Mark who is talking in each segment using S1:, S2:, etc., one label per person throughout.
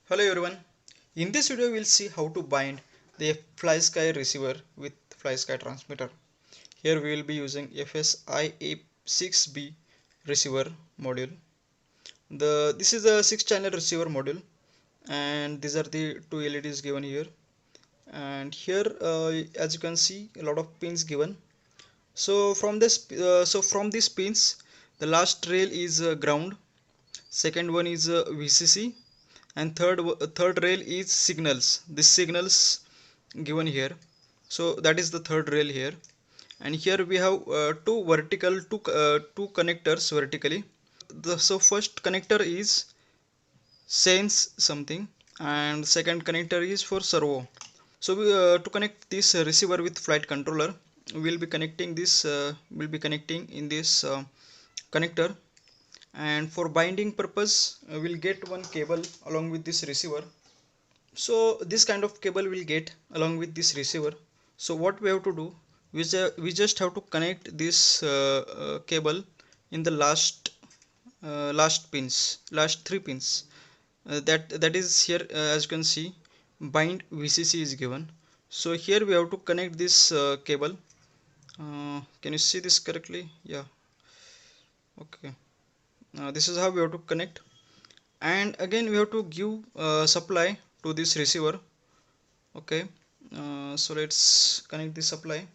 S1: Hello everyone. In this video we'll see how to bind the flysky receiver with flysky transmitter. Here we will be using iA6B receiver module. This is a 6-channel receiver module, and these are the two LEDs given here. And here, as you can see, a lot of pins given. So from these pins, the last rail is ground, second one is VCC, and third rail is signals. This signals given here, so that is the third rail here. And here we have two connectors vertically. So first connector is sense something, and second connector is for servo. So to connect this receiver with flight controller, we'll be connecting in this connector. And for binding purpose, we'll get one cable along with this receiver. So this kind of cable we'll get along with this receiver. So what we have to do, we just have to connect this cable in the last three pins. That is here, as you can see, bind VCC is given. So here we have to connect this cable. Can you see this correctly? Yeah. Okay. This is how we have to connect. And again we have to give supply to this receiver. Okay. So let's connect the supply.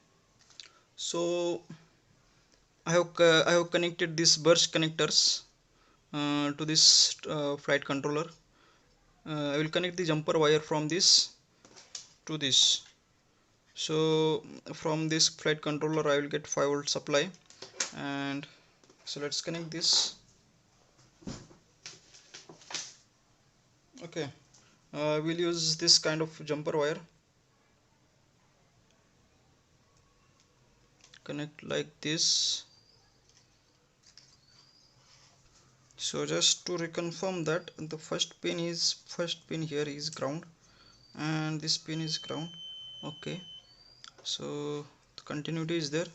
S1: So I have connected these burst connectors to this flight controller. I will connect the jumper wire from this to this. So from this flight controller I will get 5 volt supply. And so let's connect this. Okay, we'll use this kind of jumper wire. Connect like this. So just to reconfirm that the first pin here is ground, and this pin is ground. Okay, so the continuity is there,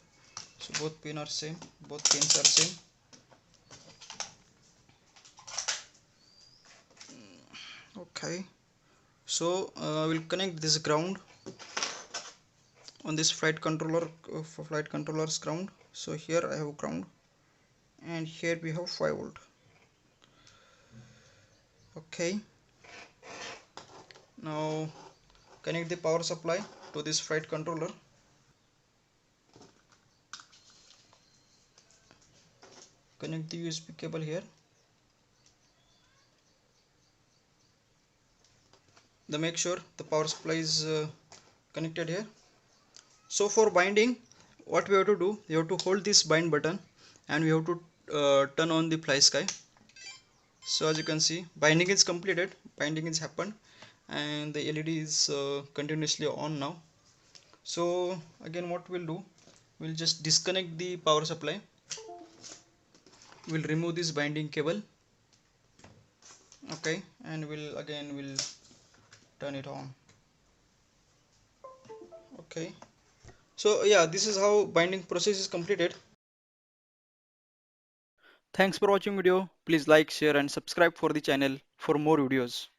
S1: so both pins are same. Okay, so we'll connect this ground on this flight controller for flight controller's ground. So here I have ground, and here we have 5 volt. Okay, now connect the power supply to this flight controller. Connect the USB cable here. Make sure the power supply is connected here. So for binding, what we have to do, you have to hold this bind button, and we have to turn on the flysky. So as you can see, binding is completed, binding is happened, and the LED is continuously on now. So again what we'll do, we'll just disconnect the power supply. We'll remove this binding cable. Okay, and we'll turn it on. Okay, so yeah, this is how binding process is completed. Thanks for watching video. Please like, share and subscribe for the channel for more videos.